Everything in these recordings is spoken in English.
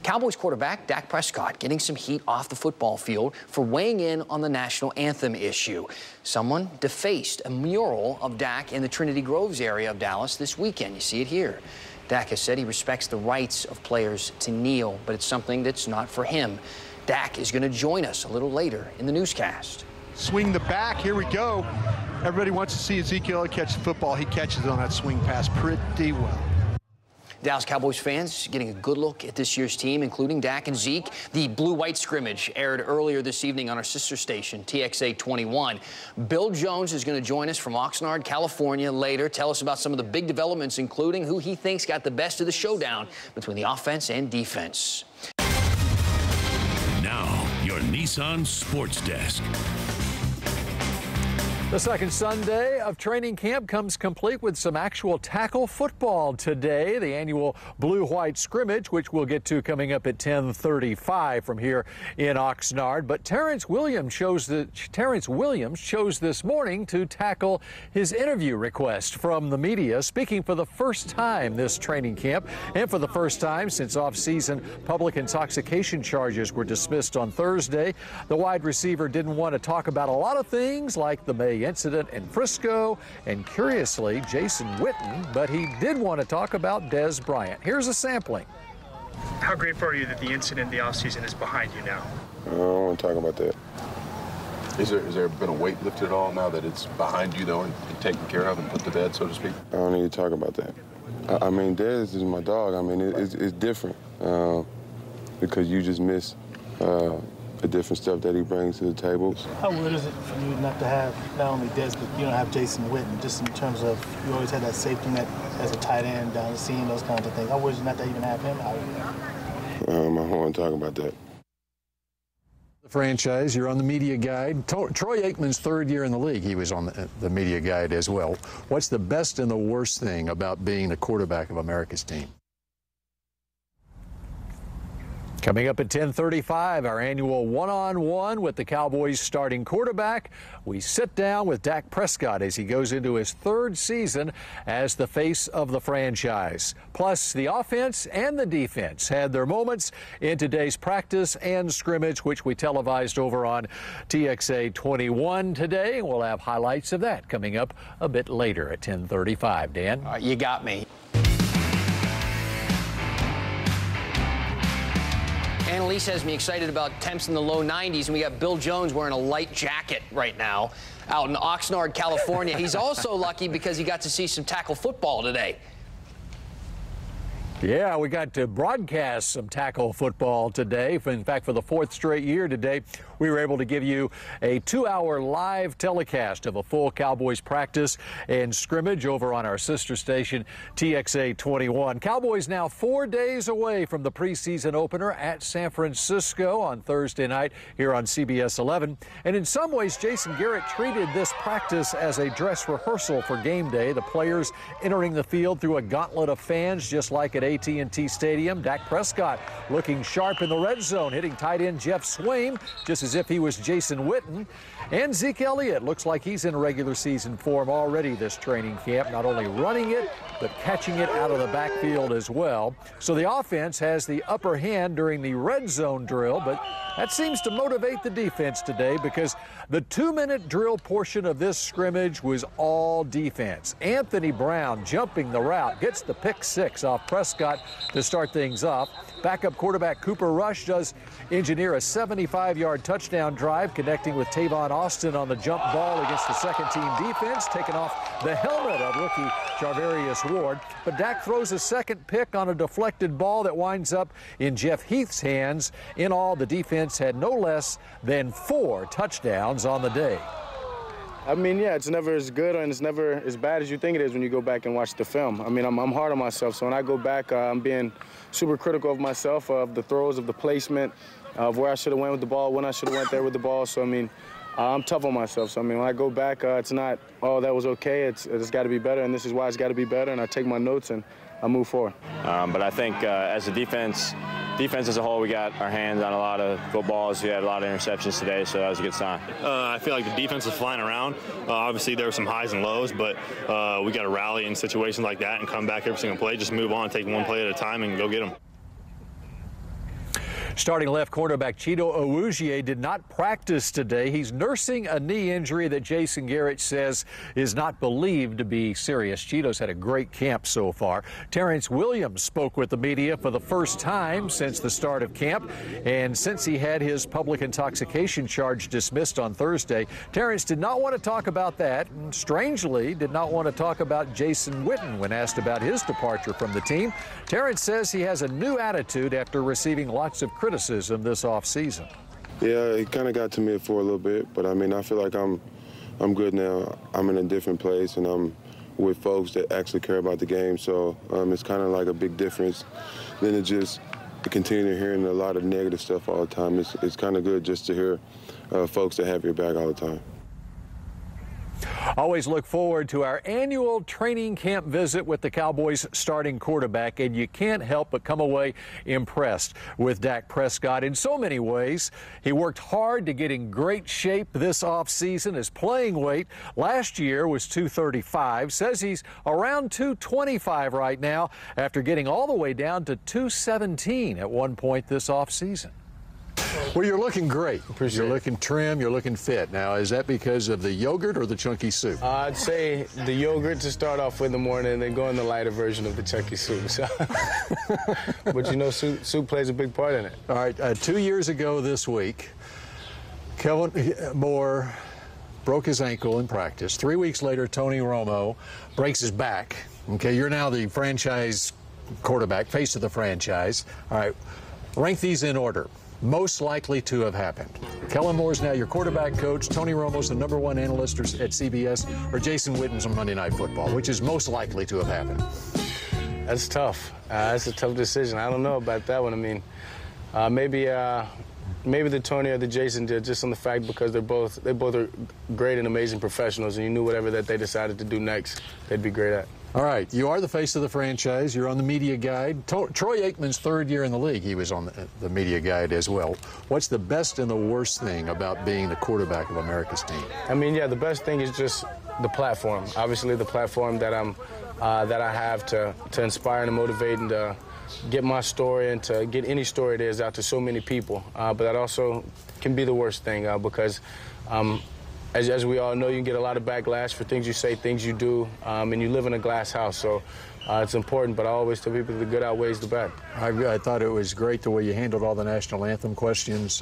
Cowboys quarterback Dak Prescott getting some heat off the football field for weighing in on the national anthem issue. Someone defaced a mural of Dak in the Trinity Groves area of Dallas this weekend. You see it here. Dak has said he respects the rights of players to kneel, but it's something that's not for him. Dak is going to join us a little later in the newscast. Swing the back. Here we go. Everybody wants to see Ezekiel catch the football. He catches it on that swing pass pretty well. Dallas Cowboys fans getting a good look at this year's team, including Dak and Zeke. The blue-white scrimmage aired earlier this evening on our sister station, TXA 21. Bill Jones is going to join us from Oxnard, California later. Tell us about some of the big developments, including who he thinks got the best of the showdown between the offense and defense. Now, your Nissan Sports Desk. The second Sunday of training camp comes complete with some actual tackle football today. The annual blue-white scrimmage, which we'll get to coming up at 10:35 from here in Oxnard. But Terrence Williams chose this morning to tackle his interview request from the media, speaking for the first time this training camp and for the first time since off-season public intoxication charges were dismissed on Thursday. The wide receiver didn't want to talk about a lot of things like the May incident in Frisco and, curiously, Jason Witten, but he did want to talk about Dez Bryant. Here's a sampling. How grateful are you that the incident in the offseason is behind you now? I don't want to talk about that. Is there been a weight lifted at all now that it's behind you, though, and taken care of and put to bed, so to speak? I don't need to talk about that. I mean, Dez is my dog. I mean, it's different because you just miss the different stuff that he brings to the table. How weird is it for you not to have not only Dez, but you don't have Jason Witten, just in terms of you always had that safety net as a tight end down the seam, those kinds of things. How weird is it not to even have him out here? I don't want to talk about that. The franchise, you're on the media guide. Troy Aikman's third year in the league, he was on the media guide as well. What's the best and the worst thing about being the quarterback of America's team? Coming up at 10:35, our annual one-on-one with the Cowboys starting quarterback. We sit down with Dak Prescott as he goes into his third season as the face of the franchise. Plus, the offense and the defense had their moments in today's practice and scrimmage, which we televised over on TXA 21 today. We'll have highlights of that coming up a bit later at 10:35. Dan? You got me. Annalise has me excited about temps in the low 90s, and we got Bill Jones wearing a light jacket right now out in Oxnard, California. He's also lucky because he got to see some tackle football today. Yeah, we got to broadcast some tackle football today. In fact, for the fourth straight year today, we were able to give you a 2-hour live telecast of a full Cowboys practice and scrimmage over on our sister station, TXA 21. Cowboys now 4 days away from the preseason opener at San Francisco on Thursday night here on CBS 11. And in some ways, Jason Garrett treated this practice as a dress rehearsal for game day. The players entering the field through a gauntlet of fans, just like at AT&T Stadium. Dak Prescott looking sharp in the red zone, hitting tight end Jeff Swaim just as if he was Jason Witten. And Zeke Elliott looks like he's in regular season form already this training camp, not only running it, but catching it out of the backfield as well. So the offense has the upper hand during the red zone drill, but that seems to motivate the defense today because the 2-minute drill portion of this scrimmage was all defense. Anthony Brown jumping the route, gets the pick 6 off Prescott to start things off. Backup quarterback Cooper Rush does engineer a 75-yard touchdown drive, connecting with Tavon Austin on the jump ball against the second-team defense, taking off the helmet of rookie Charvarius Ward. But Dak throws a second pick on a deflected ball that winds up in Jeff Heath's hands. In all, the defense had no less than 4 touchdowns on the day. I mean, yeah, it's never as good and it's never as bad as you think it is when you go back and watch the film. I mean, I'm hard on myself, so when I go back, I'm being super critical of myself, of the throws, of the placement, of where I should have went with the ball, when I should have went there with the ball. So, I mean, I'm tough on myself. So, I mean, when I go back, it's not, oh, that was okay. It's got to be better, and this is why it's got to be better, and I take my notes and I move forward. But I think as a defense as a whole, we got our hands on a lot of footballs. We had a lot of interceptions today, so that was a good sign. I feel like the defense is flying around. Obviously, there were some highs and lows, but we got to rally in situations like that and come back every single play, just move on, take one play at a time, and go get them. Starting left cornerback Chido Awuzie did not practice today. He's nursing a knee injury that Jason Garrett says is not believed to be serious. Chido's had a great camp so far. Terrence Williams spoke with the media for the first time since the start of camp. And since he had his public intoxication charge dismissed on Thursday, Terrence did not want to talk about that. And strangely, did not want to talk about Jason Witten when asked about his departure from the team. Terrence says he has a new attitude after receiving lots of criticism this offseason. Yeah, it kind of got to me for a little bit, but I mean, I feel like I'm good now. I'm in a different place, and I'm with folks that actually care about the game. So it's kind of like a big difference than to just continue hearing a lot of negative stuff all the time. It's kind of good just to hear folks that have your back all the time. Always look forward to our annual training camp visit with the Cowboys starting quarterback, and you can't help but come away impressed with Dak Prescott in so many ways. He worked hard to get in great shape this offseason. His playing weight last year was 235. Says he's around 225 right now after getting all the way down to 217 at one point this offseason. Well, you're looking great. You're looking trim. You're looking fit. Now, is that because of the yogurt or the chunky soup? I'd say the yogurt to start off with in the morning, and then go in the lighter version of the chunky soup. So. But you know, soup plays a big part in it. All right. 2 years ago this week, Kellen Moore broke his ankle in practice. 3 weeks later, Tony Romo breaks his back. Okay, you're now the franchise quarterback, face of the franchise. All right, rank these in order. Most likely to have happened. Kellen Moore's now your quarterback coach. Tony Romo's the #1 analyst at CBS, or Jason Witten's on Monday Night Football, which is most likely to have happened. That's tough. That's a tough decision. I don't know about that one. I mean, maybe the Tony or the Jason did, just on the fact because they both are great and amazing professionals, and you knew whatever that they decided to do next, they'd be great at. All right, you are the face of the franchise. You're on the media guide. Troy Aikman's third year in the league, he was on the media guide as well. What's the best and the worst thing about being the quarterback of America's team? I mean, yeah, the best thing is just the platform. Obviously, the platform that I have to inspire and to motivate and to get my story and to get any story there is out to so many people. But that also can be the worst thing because as we all know, you can get a lot of backlash for things you say, things you do, and you live in a glass house. So it's important, but I always tell people the good outweighs the bad. I thought it was great the way you handled all the national anthem questions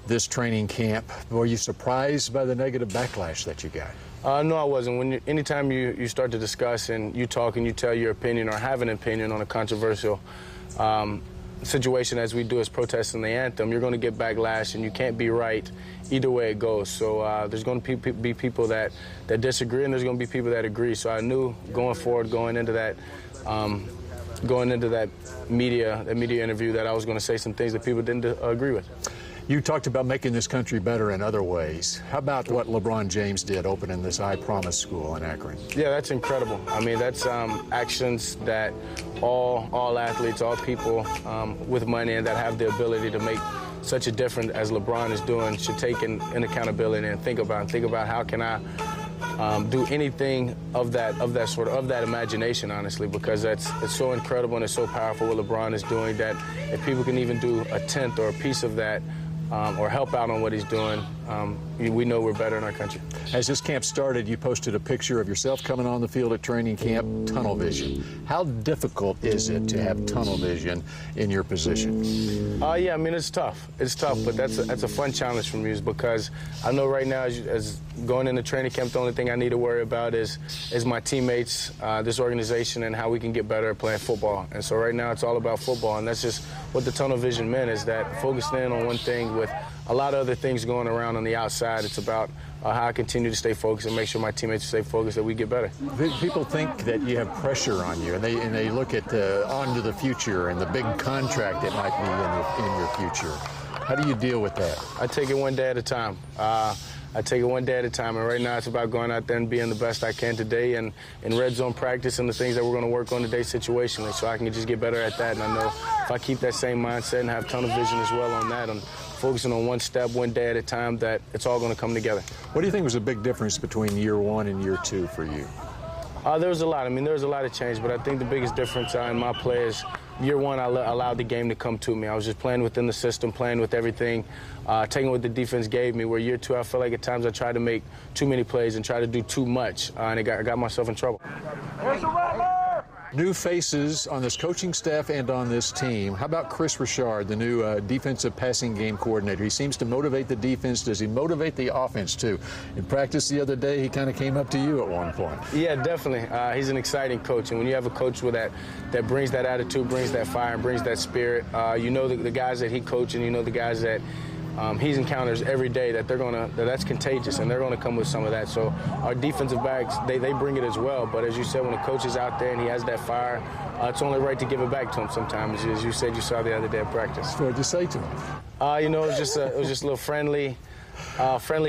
this training camp. Were you surprised by the negative backlash that you got? No, I wasn't. Anytime you start to discuss and you talk and you tell your opinion or have an opinion on a controversial situation as we do as protesting the anthem, you're going to get backlash, and you can't be right either way it goes. So there's going to be people that disagree, and there's going to be people that agree. So I knew going forward, going into that media interview, that I was going to say some things that people didn't agree with. You talked about making this country better in other ways. How about what LeBron James did opening this I Promise school in Akron? Yeah, that's incredible. I mean, that's actions that all athletes, all people with money and that have the ability to make such a difference as LeBron is doing should take in accountability and think about how can I do anything of that imagination, honestly, because it's so incredible and it's so powerful what LeBron is doing, that if people can even do a tenth or a piece of that or help out on what he's doing, we know we're better in our country. As this camp started, you posted a picture of yourself coming on the field at training camp, tunnel vision. How difficult is it to have tunnel vision in your position? Yeah, I mean, it's tough. It's tough, but that's a fun challenge for me, is because I know right now, as going into training camp, the only thing I need to worry about is my teammates, this organization, and how we can get better at playing football. And so right now, it's all about football, and that's just what the tunnel vision meant, is that focusing in on one thing with a lot of other things going around on the outside. It's about how I continue to stay focused and make sure my teammates stay focused, that we get better. People think that you have pressure on you, and they look at onto the future and the big contract that might be in your future. How do you deal with that? I take it one day at a time. And right now it's about going out there and being the best I can today, and in red zone practice and the things that we're going to work on today situationally, so I can just get better at that. And I know if I keep that same mindset and have tunnel vision as well on that, and focusing on one step, one day at a time, that it's all going to come together. What do you think was a big difference between year one and year two for you? There was a lot. I mean, there was a lot of change, but I think the biggest difference in my play is year one, I allowed the game to come to me. I was just playing within the system, playing with everything, taking what the defense gave me. Where year two, I felt like at times I tried to make too many plays and try to do too much, and I got myself in trouble. New faces on this coaching staff and on this team. How about Chris Richard, the new defensive passing game coordinator? He seems to motivate the defense. Does he motivate the offense, too? In practice the other day, he kind of came up to you at one point. Yeah, definitely. He's an exciting coach, and when you have a coach with that brings that attitude, brings that fire, and brings that spirit, you know the guys that he coaches, and you know the guys that he encounters every day, that's contagious, and they're gonna come with some of that. So our defensive backs, they bring it as well. But as you said, when a coach is out there and he has that fire, it's only right to give it back to him sometimes. As you said, you saw the other day at practice. What did you say to him? You know, it was just a little friendly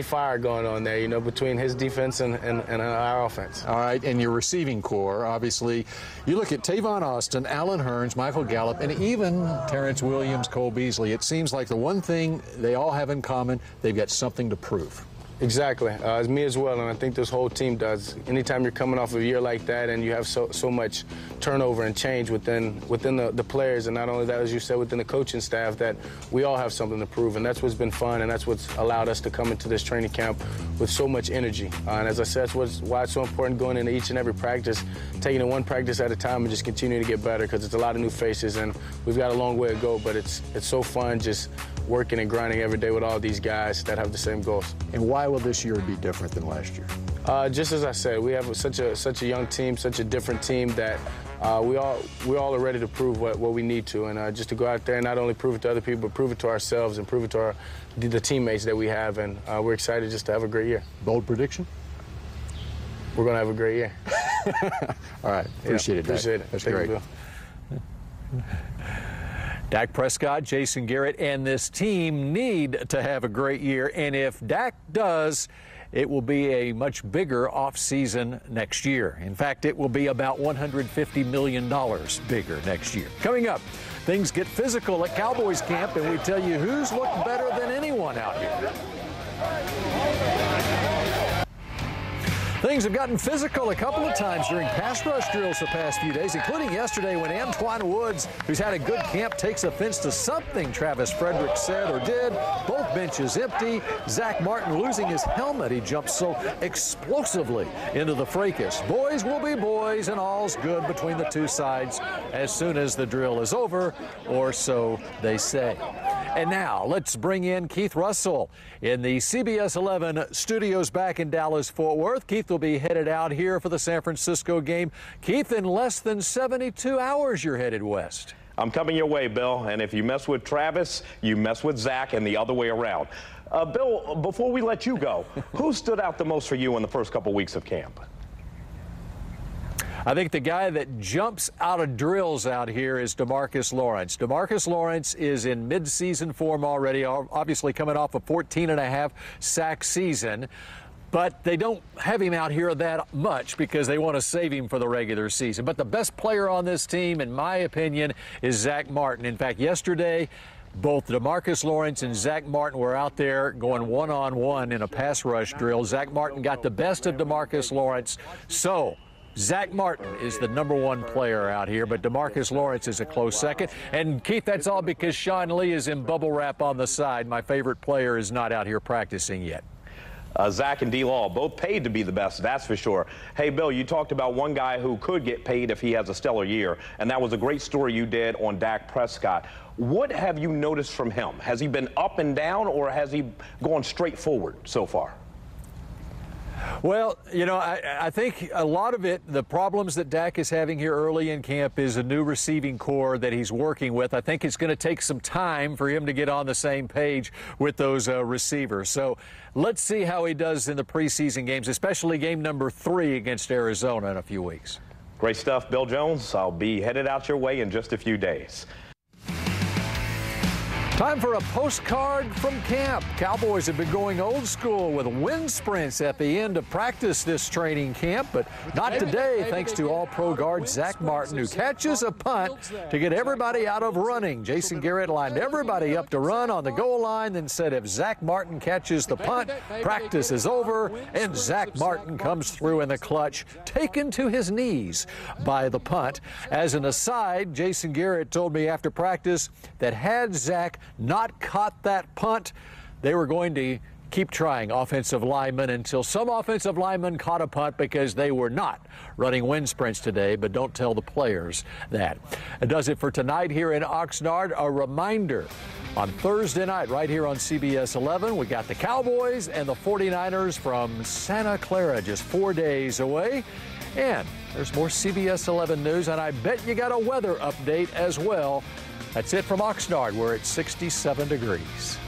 fire going on there, you know, between his defense and our offense. All right, and your receiving core, obviously, you look at Tavon Austin, Allen Hurns, Michael Gallup, and even Terrence Williams, Cole Beasley. It seems like the one thing they all have in common, they've got something to prove. Exactly. It's me as well, and I think this whole team does. Anytime you're coming off of a year like that and you have so much turnover and change within the players, and not only that, as you said, within the coaching staff, that we all have something to prove, and that's what's been fun, and that's what's allowed us to come into this training camp with so much energy. And as I said, that's why it's so important going into each and every practice, taking it one practice at a time and just continuing to get better, because it's a lot of new faces, and we've got a long way to go, but it's so fun just working and grinding every day with all these guys that have the same goals. And why will this year be different than last year? Just as I said, we have such a young team, such a different team that we all are ready to prove what we need to, and just to go out there and not only prove it to other people, but prove it to ourselves and prove it to the teammates that we have, and we're excited just to have a great year. Bold prediction? We're going to have a great year. All right, appreciate it, Dak. Appreciate it. That's Thank great. You, Dak Prescott, Jason Garrett, and this team need to have a great year. And if Dak does, it will be a much bigger offseason next year. In fact, it will be about $150 million bigger next year. Coming up, things get physical at Cowboys camp, and we tell you who's looked better than anyone out here. Things have gotten physical a couple of times during pass rush drills the past few days, including yesterday when Antoine Woods, who's had a good camp, takes offense to something Travis Frederick said or did. Both benches empty. Zach Martin losing his helmet. He jumped so explosively into the fracas. Boys will be boys, and all's good between the two sides as soon as the drill is over, or so they say. And now let's bring in Keith Russell in the CBS 11 studios back in Dallas-Fort Worth. Keith will be headed out here for the San Francisco game. Keith, in less than 72 hours, you're headed west. I'm coming your way, Bill, and if you mess with Travis, you mess with Zach, and the other way around. Bill, before we let you go, who stood out the most for you in the first couple weeks of camp? I think the guy that jumps out of drills out here is DeMarcus Lawrence. DeMarcus Lawrence is in midseason form already, obviously coming off a 14.5 sack season. But they don't have him out here that much because they want to save him for the regular season. But the best player on this team, in my opinion, is Zach Martin. In fact, yesterday, both DeMarcus Lawrence and Zach Martin were out there going one-on-one in a pass rush drill. Zach Martin got the best of DeMarcus Lawrence. So Zach Martin is the #1 player out here, but DeMarcus Lawrence is a close second. And, Keith, that's all because Sean Lee is in bubble wrap on the side. My favorite player is not out here practicing yet. Zach and D-Law, both paid to be the best, that's for sure. Hey, Bill, you talked about one guy who could get paid if he has a stellar year, and that was a great story you did on Dak Prescott. What have you noticed from him? Has he been up and down, or has he gone straight forward so far? Well, you know, I think a lot of it, the problems that Dak is having here early in camp is a new receiving core that he's working with. I think it's going to take some time for him to get on the same page with those receivers. So let's see how he does in the preseason games, especially game number 3 against Arizona in a few weeks. Great stuff, Bill Jones. I'll be headed out your way in just a few days. Time for a postcard from camp. Cowboys have been going old school with wind sprints at the end of practice this training camp, but not today thanks to All-Pro guard Zach Martin, who catches a punt to get everybody out of running. Jason Garrett lined everybody up to run on the goal line, then said if Zach Martin catches the punt, practice is over, and Zach Martin comes through in the clutch, taken to his knees by the punt. As an aside, Jason Garrett told me after practice that had Zach not caught that punt, they were going to keep trying offensive linemen until some offensive linemen caught a punt, because they were not running wind sprints today. But don't tell the players that. It does it for tonight here in Oxnard. A reminder, on Thursday night right here on CBS 11, we got the Cowboys and the 49ers from Santa Clara, just 4 days away. And there's more CBS 11 news, and I bet you got a weather update as well. That's it from Oxnard. We're at 67 degrees.